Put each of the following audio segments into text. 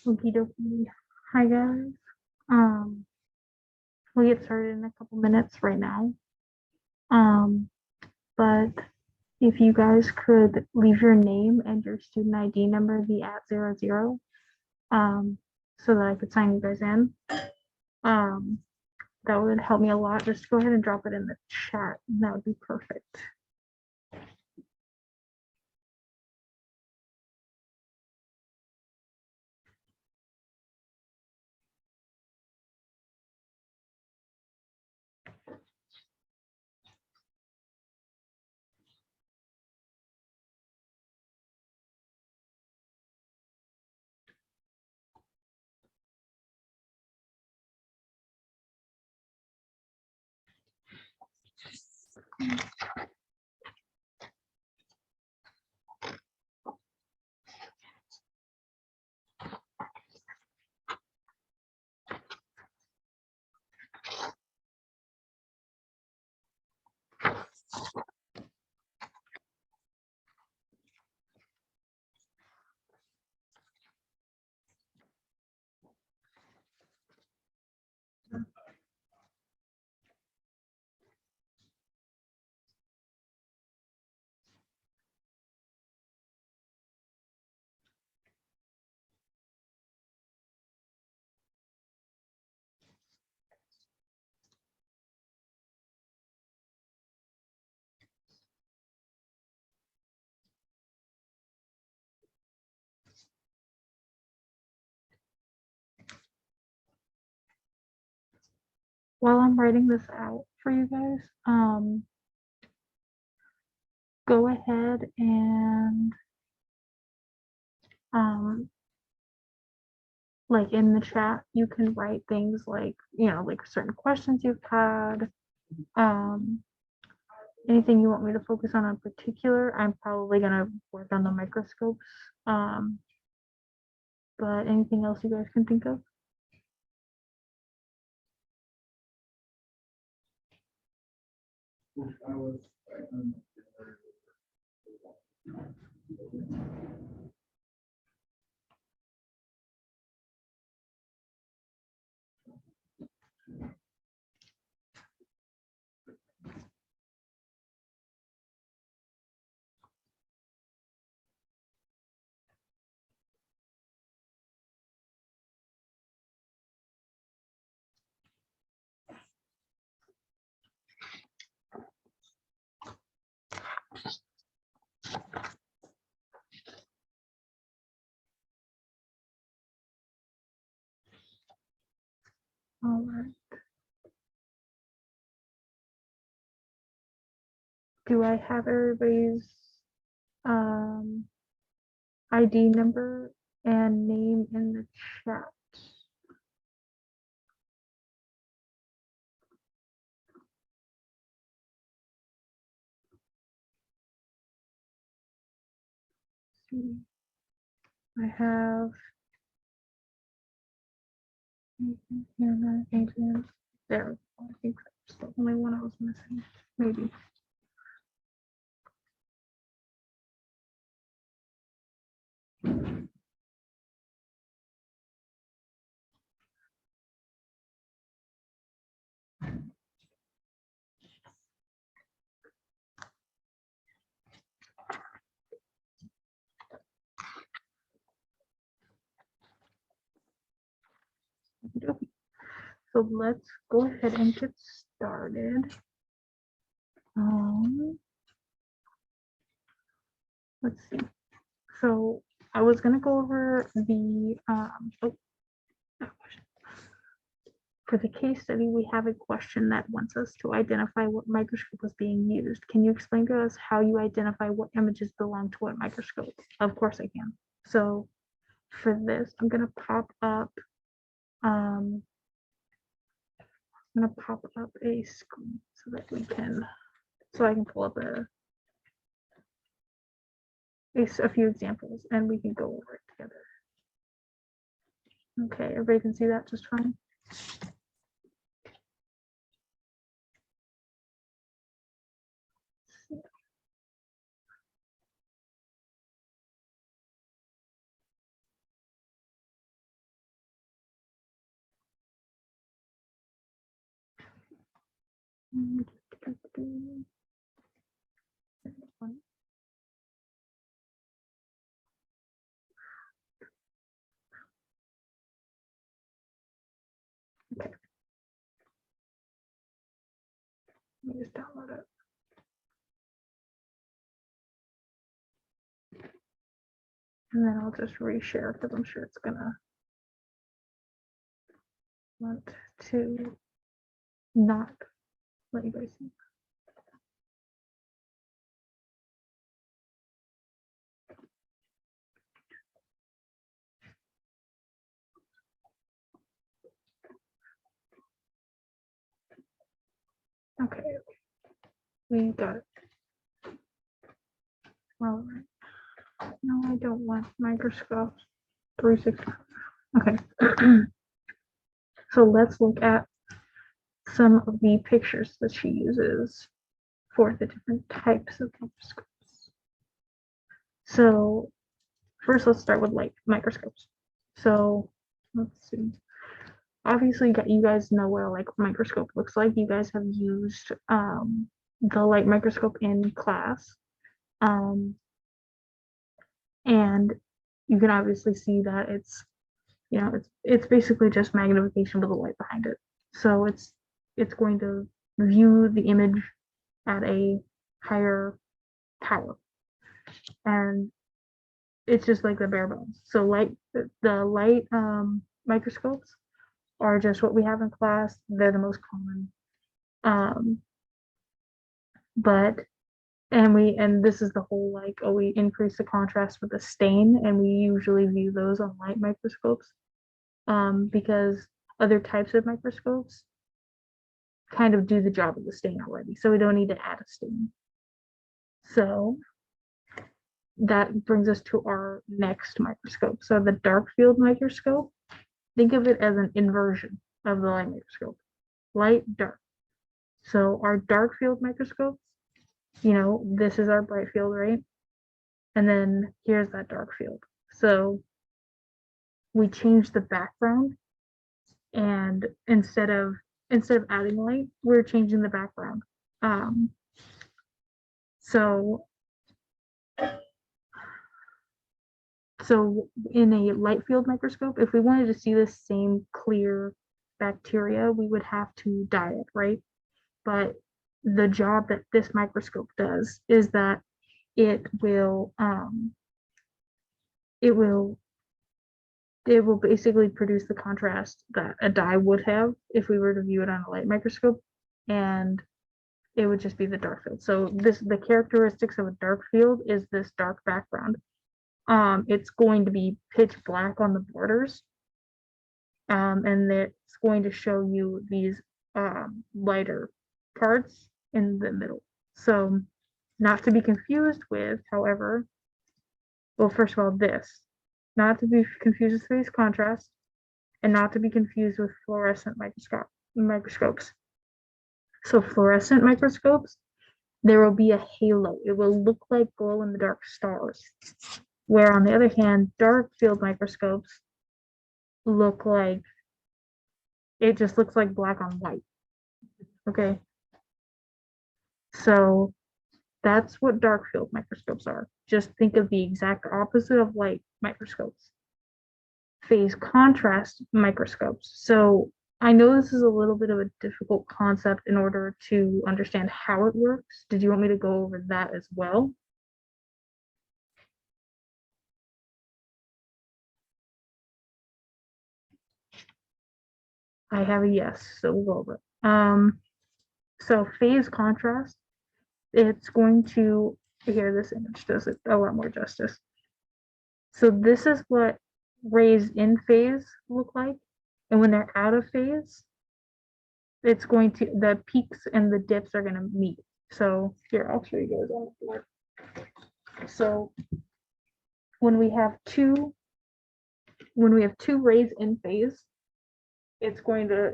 Okie dokie. Hi guys. Um, we'll get started in a couple minutes right now. Um, but if you guys could leave your name and your student ID number be at 00, so that I could sign you guys in. Um, that would help me a lot. Just go ahead and drop it in the chat. And that would be perfect. While I'm writing this out for you guys, go ahead and like in the chat, you can write things like, like certain questions you've had, um, anything you want me to focus on in particular. I'm probably gonna work on the microscopes, um, but anything else you guys can think of? All right. Do I have everybody's ID number and name in the chat? I have Hannah, Adrian. There. I think that's the only one I was missing. Maybe. So let's go ahead and get started. Let's see. So I was gonna go over the for the case study, we have a question that wants us to identify what microscope was being used. Can you explain to us how you identify what images belong to what microscope? Of course I can. So for this, I'm gonna pop up a screen so that I can pull up a few examples and we can go over it together. Okay, everybody can see that just fine. Okay. Let me just download it. And then I'll just reshare because I'm sure it's gonna want to not let you guys see. Okay, we got it. All right. No, I don't want Microscopes 360. Okay. So let's look at some of the pictures that she uses for the different types of microscopes. So first, let's start with light microscopes. So let's see. Obviously, you guys know what a light microscope looks like. You guys have used the light microscope in class. And you can obviously see that it's, you know, it's basically just magnification with a light behind it. So it's going to view the image at a higher power. And it's just like the bare bones. So the light microscopes are just what we have in class. They're the most common. But and this is the whole like, oh, we increase the contrast with the stain, and we usually view those on light microscopes because other types of microscopes kind of do the job of the stain already, so we don't need to add a stain. So that brings us to our next microscope. So the dark field microscope, think of it as an inversion of the light microscope, light, dark. So our dark field microscopes, you know, this is our bright field, right? And then here's that dark field. So we change the background, and instead of adding light, we're changing the background. So in a light field microscope, if we wanted to see the same clear bacteria, we would have to dye it, right? But the job that this microscope does is that it will basically produce the contrast that a dye would have if we were to view it on a light microscope, and it would just be the dark field. So the characteristics of a dark field is this dark background. It's going to be pitch black on the borders, and it's going to show you these lighter parts in the middle. So not to be confused with, however, well, first of all, this, not to be confused with phase contrast, and not to be confused with fluorescent microscopes. So fluorescent microscopes, there will be a halo. It will look like glow in the dark stars. Where on the other hand, dark field microscopes look like, it just looks like black on white. Okay. So that's what dark field microscopes are. Just think of the exact opposite of light microscopes. Phase contrast microscopes. So I know this is a little bit of a difficult concept in order to understand how it works. Did you want me to go over that as well? I have a yes, so we'll go over it. So phase contrast, it's going to, here, this image does it a lot more justice. So this is what rays in phase look like. And when they're out of phase, it's going to, the peaks and the dips are going to meet. So here, I'll show you guys on the board. So when we have two rays in phase, it's going to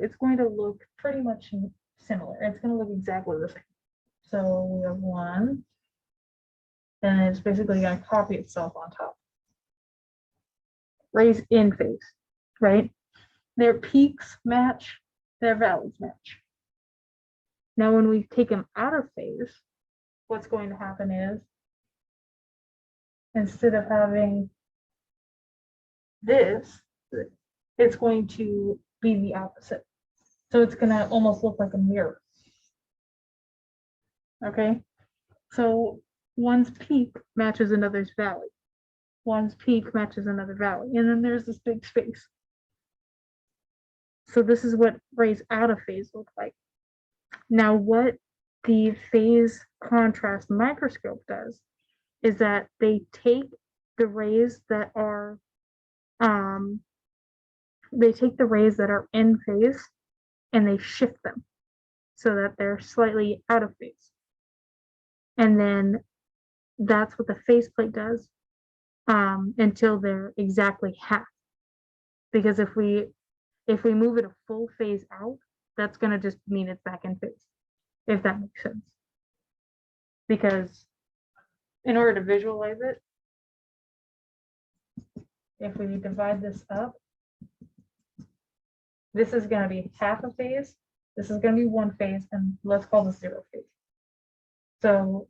look pretty much similar. It's going to look exactly the same. So we have one, and it's basically going to copy itself on top. Rays in phase, right? Their peaks match, their valleys match. Now, when we take them out of phase, what's going to happen is, instead of having this, it's going to be the opposite. So it's going to almost look like a mirror. Okay, so one's peak matches another's valley. One's peak matches another valley. And then there's this big space. So this is what rays out of phase look like. Now, what the phase contrast microscope does is that they take the rays that are in phase and they shift them so that they're slightly out of phase. And then that's what the faceplate does until they're exactly half. Because if we move it a full phase out, that's going to just mean it's back in phase, if that makes sense. Because in order to visualize it, if we divide this up, this is going to be half a phase, this is going to be one phase, and let's call this 0 phase. So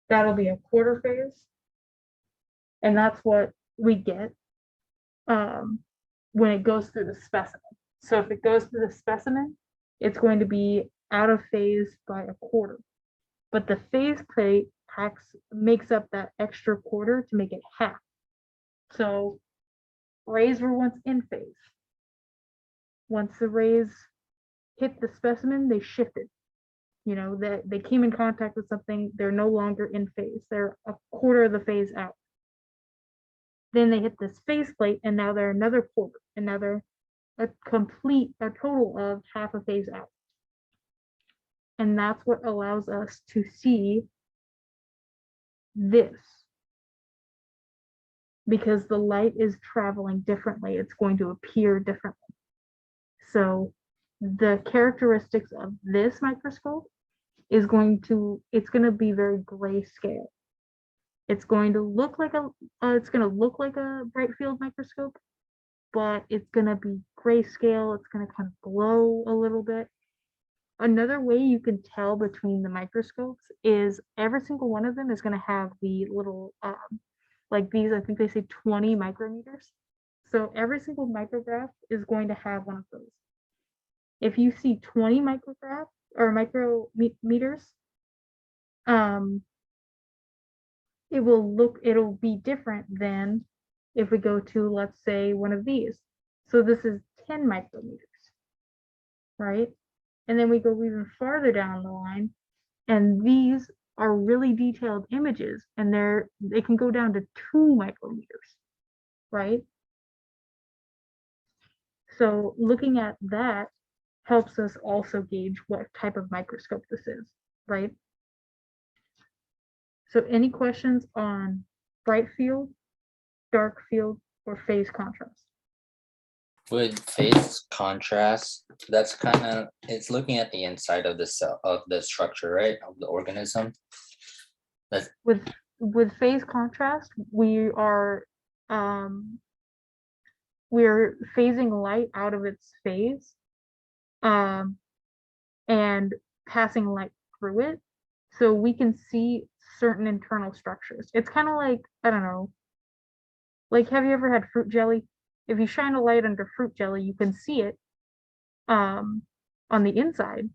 that'll be a quarter phase, and that's what we get when it goes through the specimen. So if it goes through the specimen, it's going to be out of phase by a quarter. But the phase plate makes up that extra quarter to make it half. So rays were once in phase. Once the rays hit the specimen, they shifted. You know, that they came in contact with something, they're no longer in phase. They're a quarter of the phase out. Then they hit this phase plate, and now they're another quarter, and now they're a total of half a phase out. And that's what allows us to see this. Because the light is traveling differently, it's going to appear differently. So the characteristics of this microscope is going to be very grayscale. It's going to look like a bright field microscope, but it's going to be grayscale. It's going to kind of glow a little bit. Another way you can tell between the microscopes is every single one of them is going to have the little like these, I think they say 20 micrometers. So every single micrograph is going to have one of those. If you see 20 micrographs or micrometers, it'll be different than if we go to, let's say, one of these. So this is 10 micrometers, right? And then we go even farther down the line, and these are really detailed images, and they can go down to 2 micrometers, right? So looking at that helps us also gauge what type of microscope this is, right? So any questions on bright field, dark field, or phase contrast? With phase contrast, that's kind of, it's looking at the inside of the cell, of the structure, right, of the organism. With phase contrast, we're phasing light out of its phase, and passing light through it, so we can see certain internal structures. It's kind of like, I don't know, like, have you ever had fruit jelly? If you shine a light under fruit jelly, you can see it on the inside.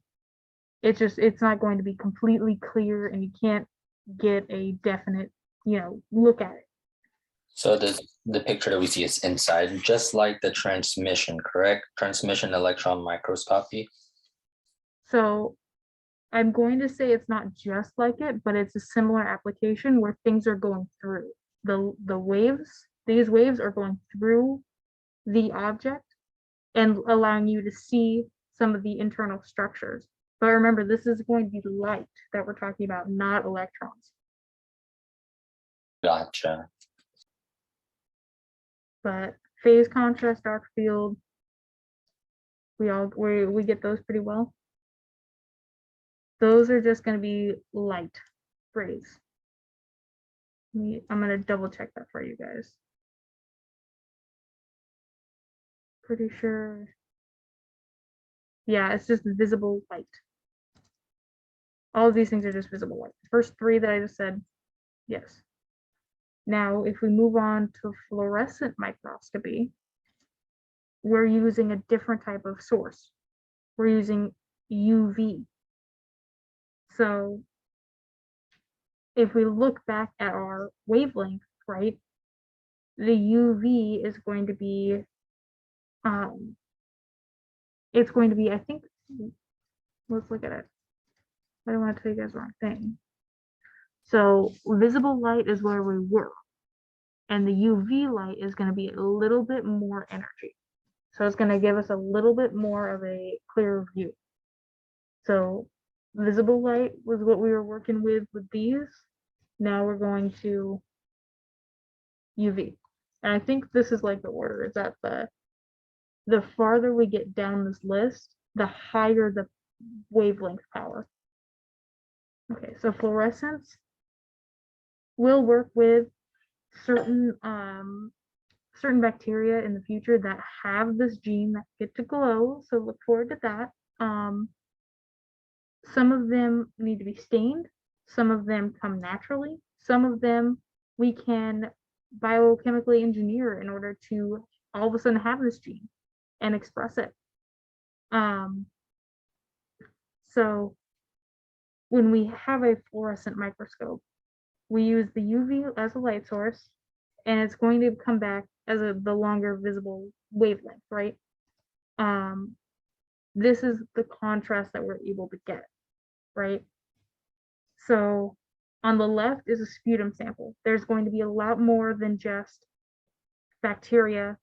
It's not going to be completely clear, and you can't get a definite, look at it. So the picture that we see is inside, just like the transmission, correct? Transmission electron microscopy. So I'm going to say it's not just like it, but it's a similar application where things are going through. The waves, these waves are going through the object and allowing you to see some of the internal structures. But remember, this is going to be light that we're talking about, not electrons. Gotcha. But phase contrast, dark field, we get those pretty well. Those are just going to be light rays. I'm going to double check that for you guys. Pretty sure Yeah, it's just visible light. All of these things are just visible light. The first three that I just said, yes. Now, if we move on to fluorescent microscopy, we're using a different type of source. We're using UV. So if we look back at our wavelength, right, the UV is going to be, it's going to be, I think, let's look at it. I don't want to tell you guys the wrong thing. So visible light is where we were, and the UV light is going to be a little bit more energy. So it's going to give us a little bit more of a clear view. So visible light was what we were working with these. Now we're going to UV. And I think this is like the order, is that the farther we get down this list, the higher the wavelength power. Okay, so fluorescence will work with certain certain bacteria in the future that have this gene that get to glow. So look forward to that. Some of them need to be stained. Some of them come naturally. Some of them we can biochemically engineer in order to all of a sudden have this gene and express it. So when we have a fluorescent microscope, we use the UV as a light source, and it's going to come back as the longer visible wavelength, right? This is the contrast that we're able to get, right? So on the left is a sputum sample. There's going to be a lot more than just bacteria,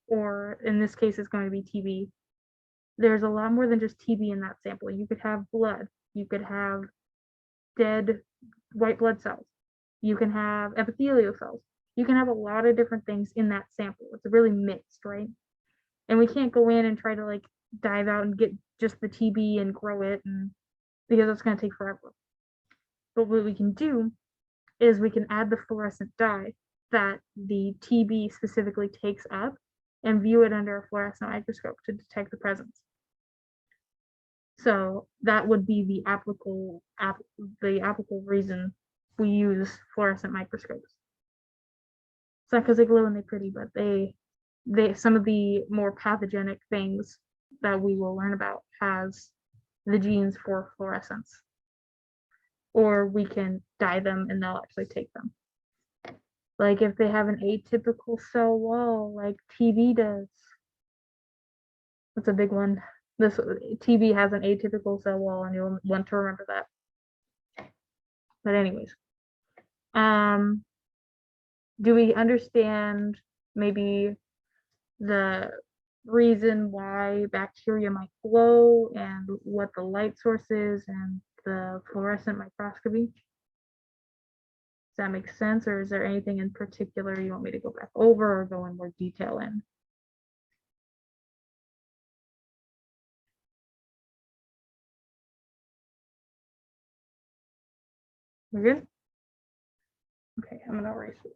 or in this case, it's going to be TB. There's a lot more than just TB in that sample. You could have blood, you could have dead white blood cells, you can have epithelial cells, you can have a lot of different things in that sample. It's really mixed, right? And we can't go in and try to like dive out and get just the TB and grow it, and because it's going to take forever. But what we can do is we can add the fluorescent dye that the TB specifically takes up and view it under a fluorescent microscope to detect the presence. So that would be the applicable reason we use fluorescent microscopes. It's not because they glow and they're pretty, but they some of the more pathogenic things that we will learn about has the genes for fluorescence. Or we can dye them and they'll actually take them. Like if they have an atypical cell wall, like TB does. That's a big one. This TB has an atypical cell wall, and you'll want to remember that. But anyways, do we understand maybe the reason why bacteria might glow and what the light source is and the fluorescent microscopy? Does that make sense, or is there anything in particular you want me to go back over or go in more detail in? We're good? Okay, I'm gonna erase this.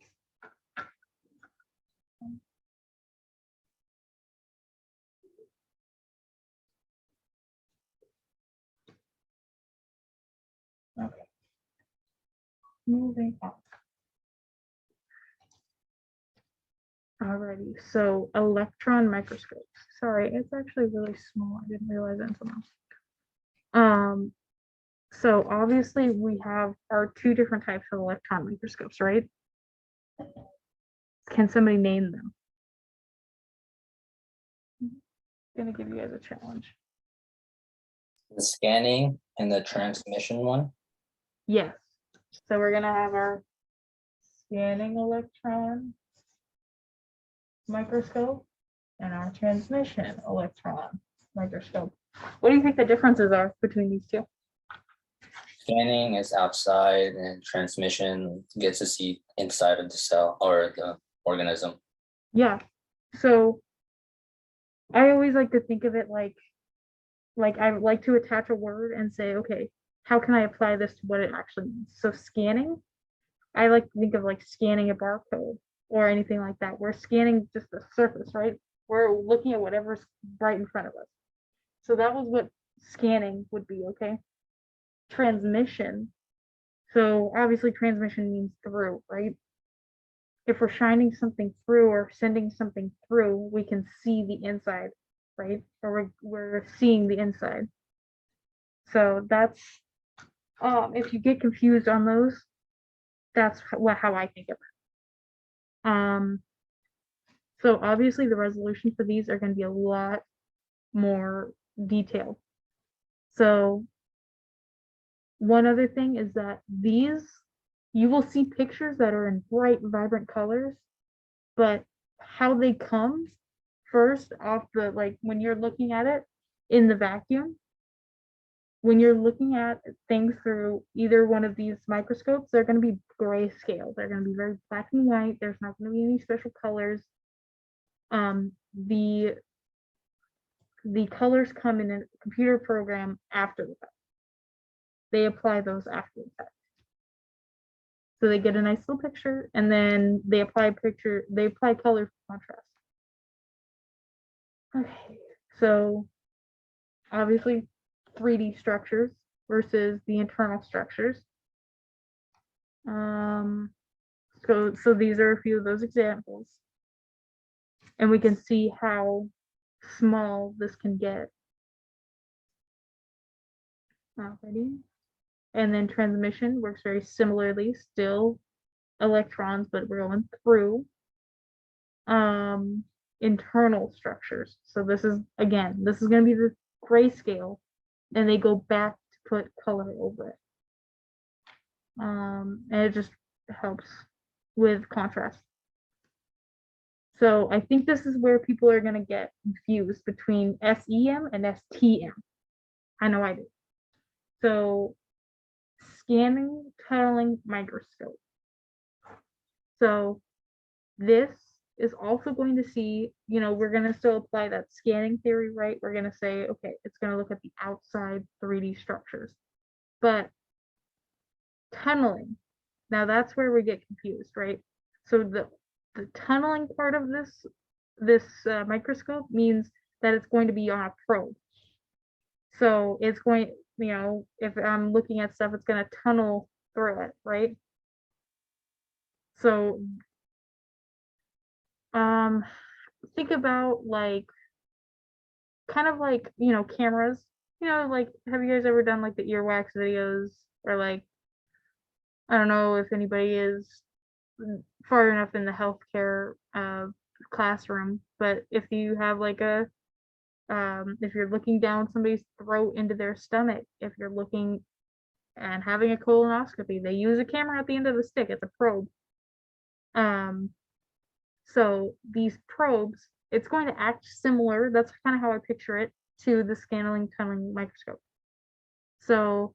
Okay. Moving on. Alrighty, so electron microscopes. Sorry, it's actually really small. I didn't realize that until now. So obviously we have our two different types of electron microscopes, right? Can somebody name them? I'm gonna give you guys a challenge. The scanning and the transmission one. Yes. So we're gonna have our scanning electron microscope and our transmission electron microscope. What do you think the differences are between these two? Scanning is outside and transmission gets to see inside of the cell or the organism. Yeah. So I always like to think of it like I like to attach a word and say, okay, how can I apply this to what it actually means? So scanning, I like to think of like scanning a barcode or anything like that. We're scanning just the surface, right? We're looking at whatever's right in front of us. So that was what scanning would be, okay? Transmission. So obviously transmission means through, right? If we're shining something through or sending something through, we can see the inside, right? Or we're seeing the inside. So that's if you get confused on those, that's how I think of it. So obviously the resolution for these are going to be a lot more detailed. So one other thing is that these, you will see pictures that are in bright, vibrant colors, but how they come first off the, like when you're looking at it in the vacuum, when you're looking at things through either one of these microscopes, they're going to be grayscale. They're going to be very black and white. There's not going to be any special colors. The colors come in a computer program after the fact. They apply those after the fact. So they get a nice little picture, and then they apply color for contrast. Okay, so obviously 3D structures versus the internal structures. So these are a few of those examples. And we can see how small this can get. Alrighty. And then transmission works very similarly, still electrons, but we're going through. Internal structures. So this is, again, this is going to be the grayscale, and they go back to put color over it. And it just helps with contrast. So I think this is where people are going to get confused between SEM and STM. I know I do. So scanning tunneling microscope. So this is also going to see, we're going to still apply that scanning theory, right? We're going to say, okay, it's going to look at the outside 3D structures. But tunneling, now that's where we get confused, right? So the tunneling part of this microscope means that it's going to be on a probe. So it's going, if I'm looking at stuff, it's going to tunnel through it, right? So think about like kind of like cameras, like have you guys ever done like the earwax videos, or like I don't know if anybody is far enough in the healthcare classroom, but if you have like a if you're looking down somebody's throat into their stomach, if you're looking and having a colonoscopy, they use a camera at the end of the stick. It's a probe. So these probes, it's going to act similar. That's kind of how I picture it, to the scanning tunneling microscope. So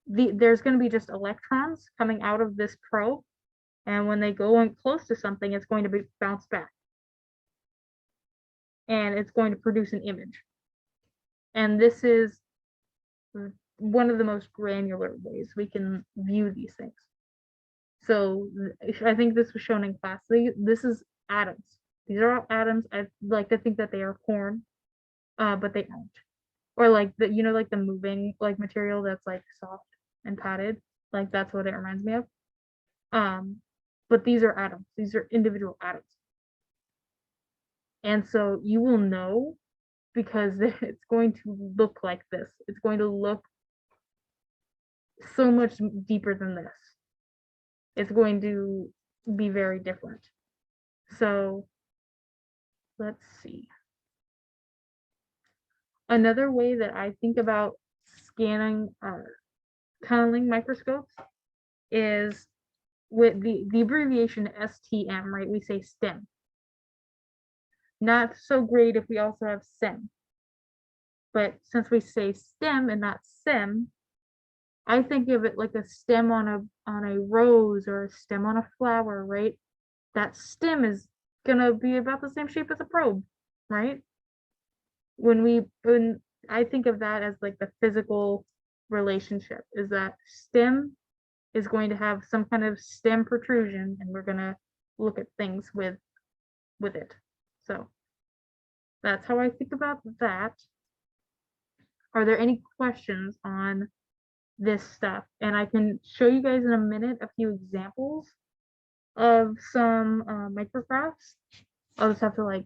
there's going to be just electrons coming out of this probe, and when they go in close to something, it's going to be bounced back, and it's going to produce an image. And this is one of the most granular ways we can view these things. So I think this was shown in class. This is atoms. These are all atoms. I like to think that they are corn, but they aren't. Or like like the moving like material that's like soft and padded. Like that's what it reminds me of. But these are atoms. These are individual atoms. And so you will know because it's going to look like this. It's going to look so much deeper than this. It's going to be very different. So let's see. Another way that I think about scanning tunneling microscopes is with the abbreviation STM, right? We say STEM. Not so great if we also have SEM. But since we say STEM and not SEM, I think of it like a stem on a rose or a stem on a flower, right? That stem is gonna be about the same shape as a probe, right? When I think of that as like the physical relationship, is that stem is going to have some kind of stem protrusion, and we're gonna look at things with it. So that's how I think about that. are there any questions on this stuff? And I can show you guys in a minute a few examples of some micrographs. I'll just have to like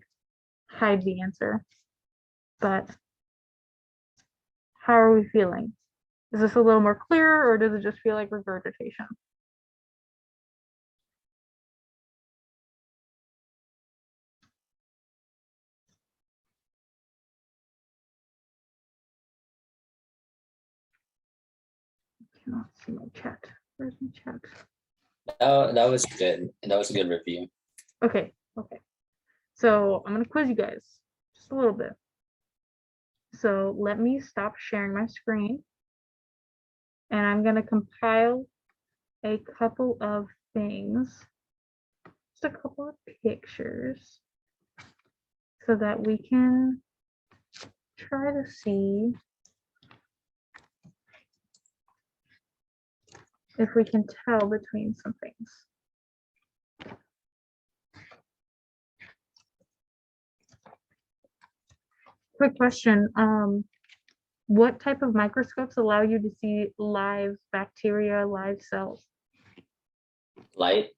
hide the answer. But how are we feeling? Is this a little more clear, or does it just feel like regurgitation? I cannot see my chat. Where's my chat? That was good. That was a good review. Okay, okay. So I'm gonna quiz you guys just a little bit. So let me stop sharing my screen, and I'm gonna compile a couple of things, just a couple of pictures, so that we can try to see if we can tell between some things. Quick question. What type of microscopes allow you to see live bacteria, live cells? Light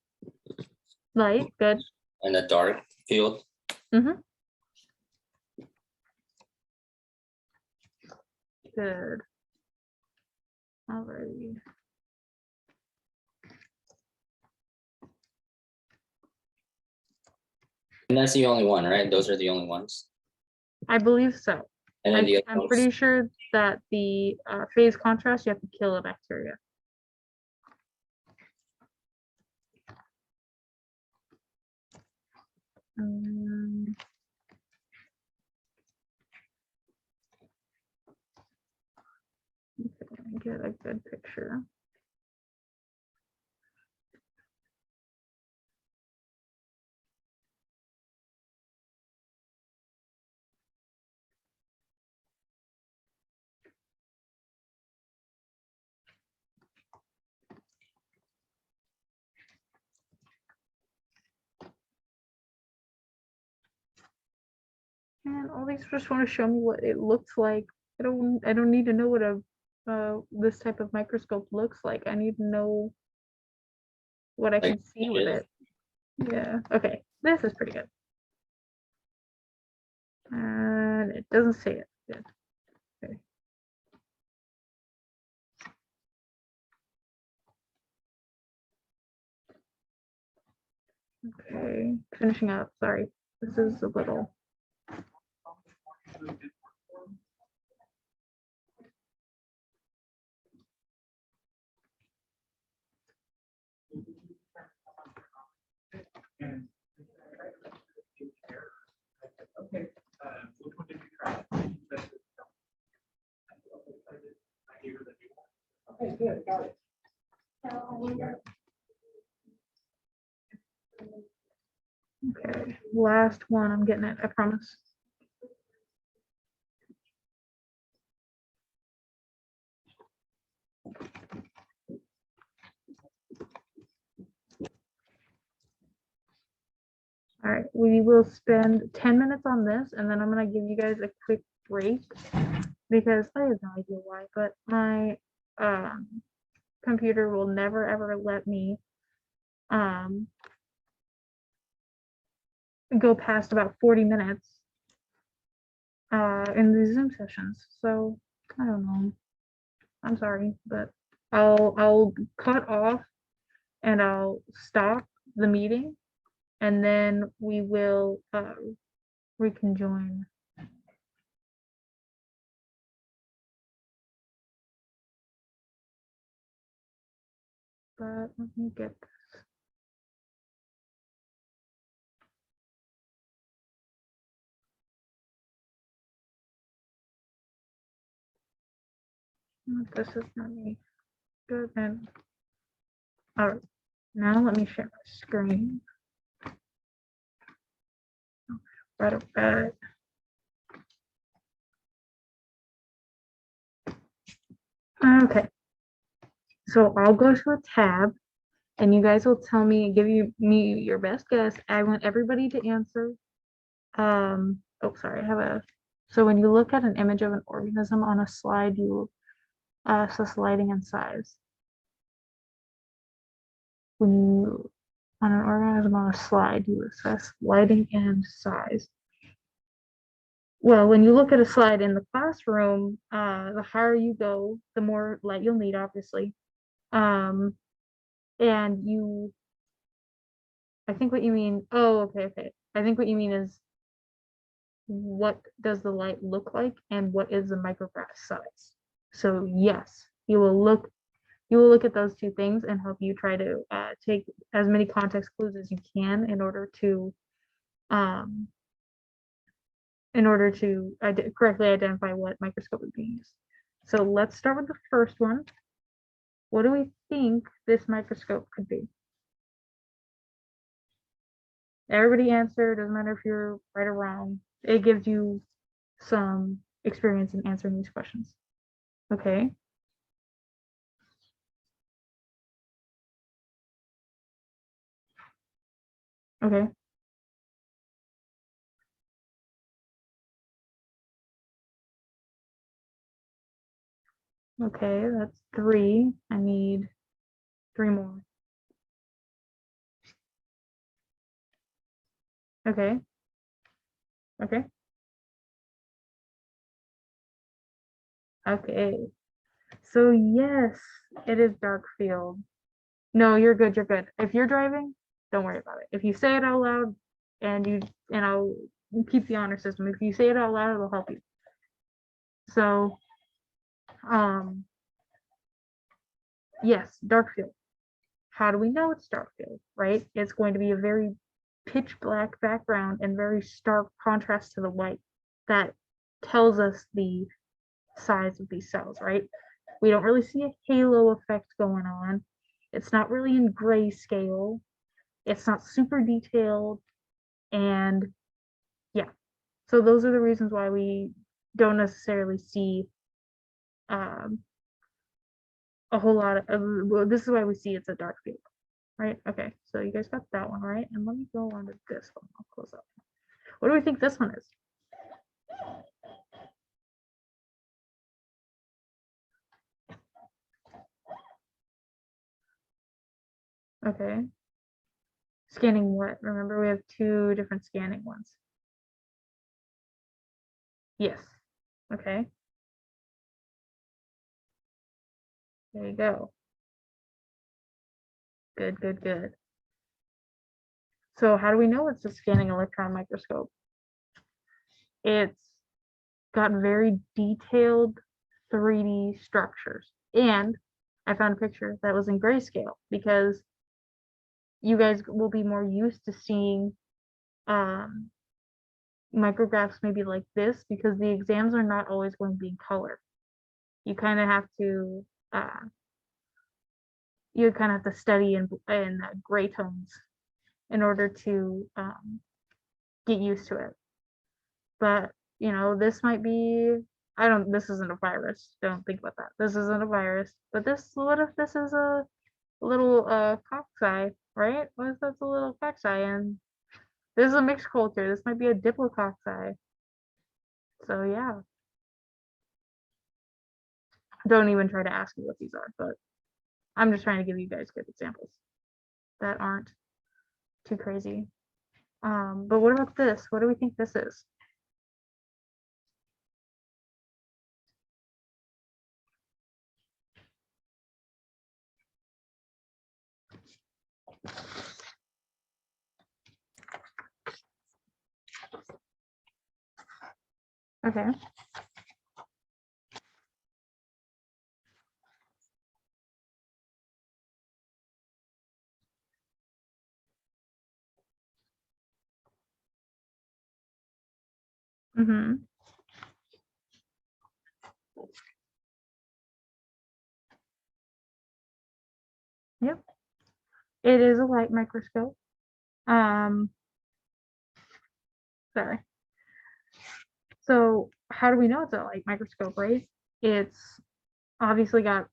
Light, good. in a dark field. Mm-hmm. Good. Alrighty. And that's the only one, right? Those are the only ones. I believe so. And then the other I'm ones, pretty sure that the phase contrast, you have to kill a bacteria. Okay, let me get a good picture. And all these just want to show me what it looks like. I don't need to know what a this type of microscope looks like. I need to know what I like, can see with it. Yeah. Okay. This is pretty good. And it doesn't say it. Good. Okay. Okay. Finishing up. Sorry. This is a little. Okay, which one did you try? Okay, good, got it. Okay. Last one. I'm getting it. I promise. All right, we will spend 10 minutes on this, and then I'm gonna give you guys a quick break because I have no idea why, but my computer will never ever let me go past about 40 minutes in the Zoom sessions. So I don't know. I'm sorry, but I'll cut off and I'll stop the meeting, and then we will reconjoin. But let me get this. This is not me. Good. And all right, now let me share my screen. Right okay. Okay. So I'll go to a tab, and you guys will tell me, give me your best guess. I want everybody to answer. Oh, sorry, I have a So when you look at an image of an organism on a slide, you assess lighting and size. When you, on an organism on a slide, you assess lighting and size. Well, when you look at a slide in the classroom, the higher you go, the more light you'll need, obviously. And I think what you mean, oh, okay. I think what you mean is what does the light look like and what is the micrograph size? So yes, you will look at those two things and help you try to take as many context clues as you can in order to correctly identify what microscope is being used. So let's start with the first one. What do we think this microscope could be? Everybody answer, doesn't matter if you're right or wrong. It gives you some experience in answering these questions. Okay. Okay. Okay, that's 3. I need 3 more. Okay. Okay. Okay. So yes, it is dark field. No, you're good, you're good. If you're driving, don't worry about it. If you say it out loud and I'll keep the honor system. If you say it out loud, it'll help you. So yes, dark field. How do we know it's dark field, right? It's going to be a very pitch black background and very stark contrast to the white that tells us the size of these cells, right? We don't really see a halo effect going on. It's not really in grayscale. It's not super detailed. And yeah, so those are the reasons why we don't necessarily see um, a whole lot of, well, this is why we see it's a dark field, right? Okay, so you guys got that one, right? And let me go on to this one. I'll close up. What do we think this one is? Okay. Scanning what? Remember, we have 2 different scanning ones. Yes. Okay. There you go. Good, good, good. So how do we know it's a scanning electron microscope? It's got very detailed 3D structures. And I found a picture that was in grayscale because you guys will be more used to seeing micrographs maybe like this because the exams are not always going to be in color. You kind of have to study in gray tones in order to get used to it. But you know, this might be, this isn't a virus. Don't think about that. This isn't a virus. But what if this is a little cocci, right? What if that's a little cocci and this is a mixed culture. This might be a diplococci. So yeah. Don't even try to ask me what these are, but I'm just trying to give you guys good examples that aren't too crazy. But what about this? What do we think this is? Okay. Mm-hmm. Yep. It is a light microscope. Sorry. So how do we know it's a light microscope, right? It's obviously got,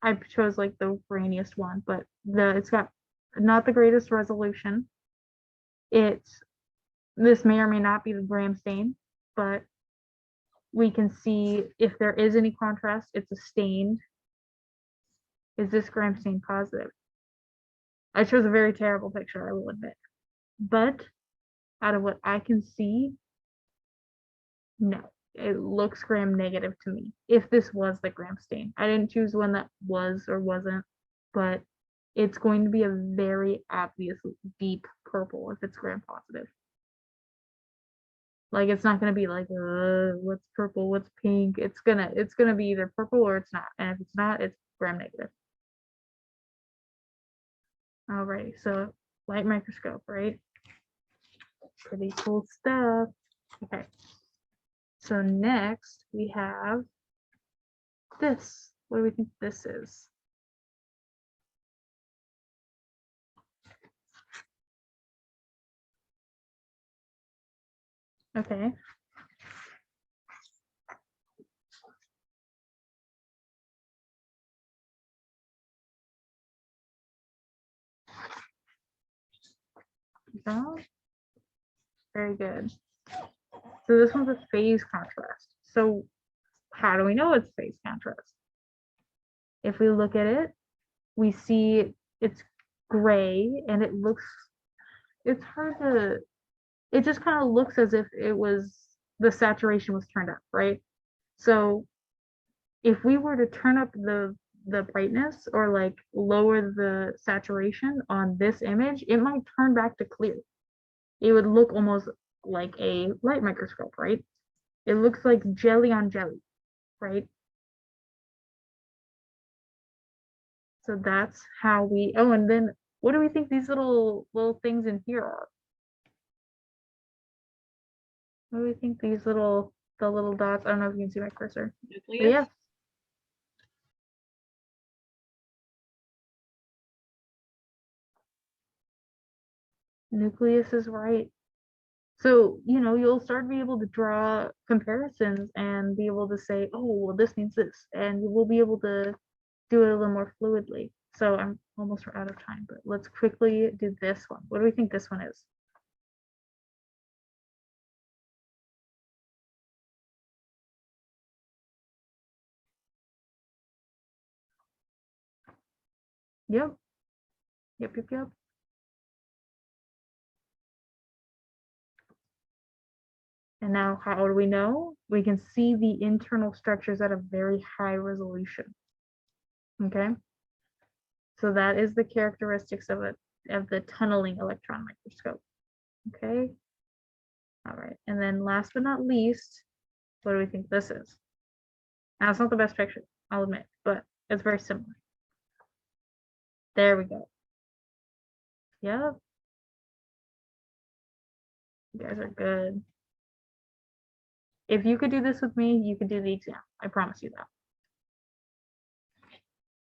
I chose like the grainiest one, but it's got not the greatest resolution. This may or may not be the gram stain, but we can see if there is any contrast, it's a stained. Is this gram stain positive? I chose a very terrible picture, I will admit. But out of what I can see, no, it looks gram negative to me. If this was the gram stain, I didn't choose one that was or wasn't, but it's going to be a very obvious deep purple if it's gram positive. Like it's not gonna be like what's purple, what's pink. It's gonna be either purple or it's not. And if it's not, it's gram negative. Alrighty, so light microscope, right? Pretty cool stuff. Okay. So next we have this. What do we think this is? Okay. Oh, very good. So this one's a phase contrast. So how do we know it's phase contrast? If we look at it, we see it's gray and it looks, it's hard to, it just kind of looks as if it was, the saturation was turned up, right? So if we were to turn up the brightness or like lower the saturation on this image, it might turn back to clear. It would look almost like a light microscope, right? It looks like jelly on jelly, right? So that's how we, oh, and then what do we think these little things in here are? What do we think these the little dots? I don't know if you can see my cursor. But yeah. Nucleus is right. So, you'll start to be able to draw comparisons and be able to say, oh, well, this means this, and you will be able to do it a little more fluidly. So I'm almost out of time, but let's quickly do this one. What do we think this one is? Yep. Yep. And now how do we know? We can see the internal structures at a very high resolution. Okay. So that is the characteristics of the tunneling electron microscope. Okay. All right. And then last but not least, what do we think this is? Now it's not the best picture, I'll admit, but it's very similar. There we go. Yep. You guys are good. If you could do this with me, you could do the exam. I promise you that.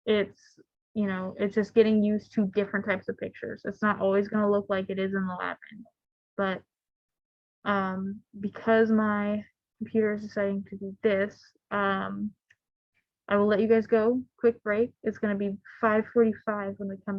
It's just getting used to different types of pictures. It's not always going to look like it is in the lab manual, but because my computer is deciding to do this, I will let you guys go. Quick break. It's going to be 5:45 when we come